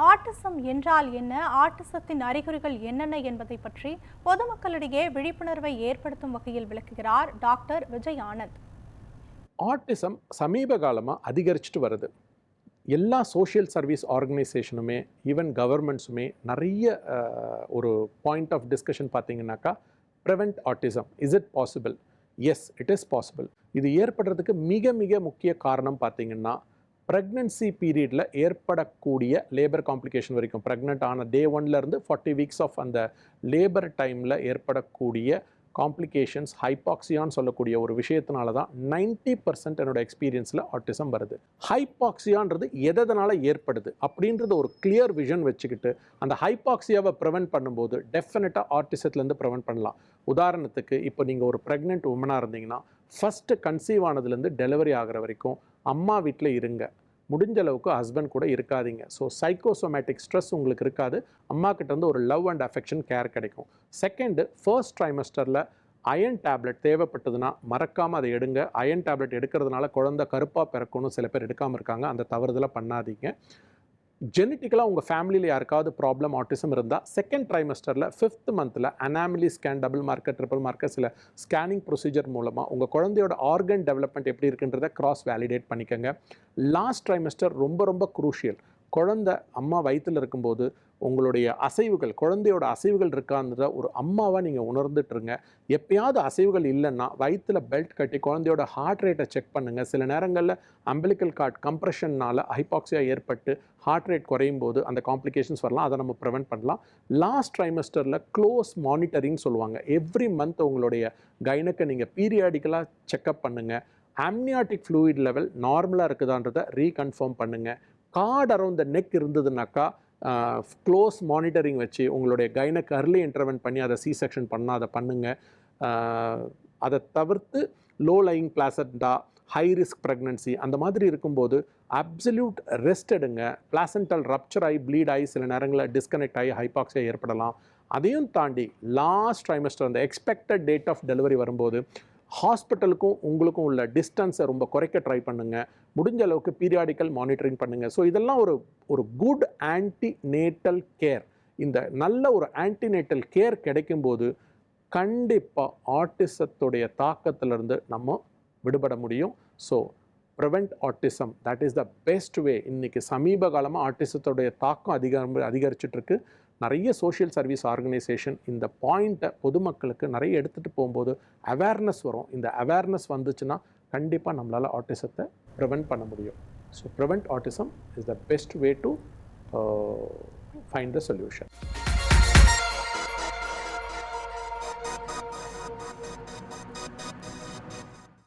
Autism என்றால் என்ன, ஆட்டிசத்தின் அறிகுறிகள் என்னென்ன என்பதை பற்றி பொதுமக்களிடையே விழிப்புணர்வை ஏற்படுத்தும் வகையில் விளக்குகிறார் டாக்டர் விஜய் ஆனந்த். ஆட்டிசம் சமீப காலமாக அதிகரிச்சுட்டு வருது. எல்லா சோஷியல் சர்வீஸ் ஆர்கனைசேஷனுமே ஈவன் கவர்மெண்ட்ஸுமே நிறைய ஒரு பாயிண்ட் ஆஃப் டிஸ்கஷன் பார்த்தீங்கன்னாக்கா, prevent autism, is it possible? Yes, it is possible. இது ஏற்படுறதுக்கு மிக மிக முக்கிய காரணம் பார்த்தீங்கன்னா, ப்ரெக்னன்சி பீரியடில் ஏற்படக்கூடிய லேபர் காம்ப்ளிகேஷன் வரைக்கும், ப்ரெக்னென்ட் ஆன டே 1லேருந்து 40 வீக்ஸ் ஆஃப் அந்த லேபர் டைமில் ஏற்படக்கூடிய காம்ப்ளிகேஷன்ஸ், ஹைபாக்சியான்னு சொல்லக்கூடிய ஒரு விஷயத்தினால தான் 90% என்னோட எக்ஸ்பீரியன்ஸில் ஆட்டிசம் வருது. ஹைபாக்சியான்றது எதனால் ஏற்படுது அப்படின்றது ஒரு கிளியர் விஷன் வச்சுக்கிட்டு அந்த ஹைபாக்சியாவை ப்ரிவென்ட் பண்ணும்போது டெஃபினட்டாக ஆட்டிசத்துலேருந்து ப்ரிவென்ட் பண்ணலாம். உதாரணத்துக்கு, இப்போ நீங்கள் ஒரு ப்ரெக்னென்ட் உமனாக இருந்தீங்கன்னா, ஃபஸ்ட்டு கன்சீவ் ஆனதுலேருந்து டெலிவரி ஆகிற வரைக்கும் அம்மா வீட்டில் இருங்க. முடிஞ்ச அளவுக்கு ஹஸ்பண்ட் கூட இருக்காதீங்க. ஸோ சைக்கோசோமேட்டிக் ஸ்ட்ரெஸ் உங்களுக்கு இருக்காது. அம்மா கிட்டேருந்து ஒரு லவ் அண்ட் அஃபெக்ஷன் கேர் கிடைக்கும். செகண்டு, ஃபர்ஸ்ட் ட்ரைமஸ்டரில் அயன் டேப்லெட் தேவைப்பட்டதுன்னா மறக்காமல் அதை எடுங்க. அயன் டேப்லெட் எடுக்கிறதுனால குழந்தை கருப்பாக பிறக்கணும் சில பேர் எடுக்காமல் இருக்காங்க. அந்த தவறுதலை பண்ணாதீங்க. ஜெனட்டிக்கலாக உங்கள் ஃபேமிலியில் யாருக்காவது ப்ராப்ளம் ஆட்டிசம் இருந்தால் செகண்ட் ட்ரைமஸ்டரில் 5th மந்தில் anomaly scan, double marker, triple marker, சில ஸ்கேனிங் ப்ரொசீஜர் மூலமாக உங்கள் குழந்தையோட ஆர்கன் டெவலப்மெண்ட் எப்படி இருக்குன்றதை கிராஸ் வேலிடேட் பண்ணிக்கோங்க. லாஸ்ட் ட்ரைமஸ்டர் ரொம்ப ரொம்ப குரூஷியல். குழந்தை அம்மா வயிற்றில் இருக்கும்போது உங்களுடைய அசைவுகள், குழந்தையோட அசைவுகள் இருக்கான்ற ஒரு அம்மாவாக நீங்கள் உணர்ந்துட்டுருங்க. எப்பயாவது அசைவுகள் இல்லைன்னா வயிற்றில் பெல்ட் கட்டி குழந்தையோட ஹார்ட் ரேட்டை செக் பண்ணுங்கள். சில நேரங்களில் அம்பிலிக்கல் கார்ட் கம்ப்ரெஷன்னால் ஹைபாக்சியா ஏற்பட்டு ஹார்ட் ரேட் குறையும் போது அந்த காம்ப்ளிகேஷன்ஸ் வரலாம். அதை நம்ம ப்ரிவென்ட் பண்ணலாம். லாஸ்ட் ட்ரைமஸ்டரில் க்ளோஸ் மானிட்டரிங் சொல்லுவாங்க. எவ்ரி மந்த் உங்களுடைய கைனக்கை நீங்கள் பீரியாடிக்கலாக செக்அப் பண்ணுங்கள். அம்னியாட்டிக் ஃப்ளூயிட் லெவல் நார்மலாக இருக்குதான்றதை ரீகன்ஃபார்ம் பண்ணுங்கள். கார்டு அரவுண்ட் த நெக் இருந்ததுனாக்கா க்ளோஸ் மானிட்டரிங் வச்சு உங்களுடைய கைனக்கு அர்லி இன்டர்வென்ட் பண்ணி அதை சி செக்ஷன் பண்ணால் அதை பண்ணுங்கள். அதை தவிர்த்து low lying placenta, high risk pregnancy அந்த மாதிரி இருக்கும்போது அப்சல்யூட் ரெஸ்ட் எடுங்க. பிளாசண்டல் ரப்சர் ஆகி ப்ளீட் ஆகி சில நேரங்களில் டிஸ்கனெக்ட் ஆகி ஹைபாக்சியா ஏற்படலாம். அதையும் தாண்டி லாஸ்ட் ட்ரைமஸ்டர் அந்த எக்ஸ்பெக்டட் டேட் ஆஃப் டெலிவரி வரும்போது ஹாஸ்பிட்டலுக்கும் உங்களுக்கும் உள்ள டிஸ்டன்ஸை ரொம்ப குறைக்க ட்ரை பண்ணுங்கள். முடிஞ்ச அளவுக்கு பீரியாடிக்கல் மானிட்டரிங் பண்ணுங்கள். ஸோ இதெல்லாம் ஒரு குட் ஆன்டிநேட்டல் கேர். இந்த நல்ல ஒரு ஆன்டிநேட்டல் கேர் கிடைக்கும்போது கண்டிப்பாக ஆட்டிசத்துடைய தாக்கத்திலிருந்து நம்ம விடுபட முடியும். So prevent autism, that is the best way. இன்றைக்கி சமீப காலமாக ஆட்டிசத்துடைய தாக்கம் அதிகரிச்சிட்ருக்கு. நிறைய சோஷியல் சர்வீஸ் ஆர்கனைசேஷன் இந்த பாயிண்ட்டை பொதுமக்களுக்கு நிறைய எடுத்துகிட்டு போகும்போது அவேர்னஸ் வரும். இந்த அவேர்னஸ் வந்துச்சுன்னா கண்டிப்பாக நம்மளால் ஆட்டிசத்தை ப்ரிவென்ட் பண்ண முடியும். So prevent autism is the best way to find the solution.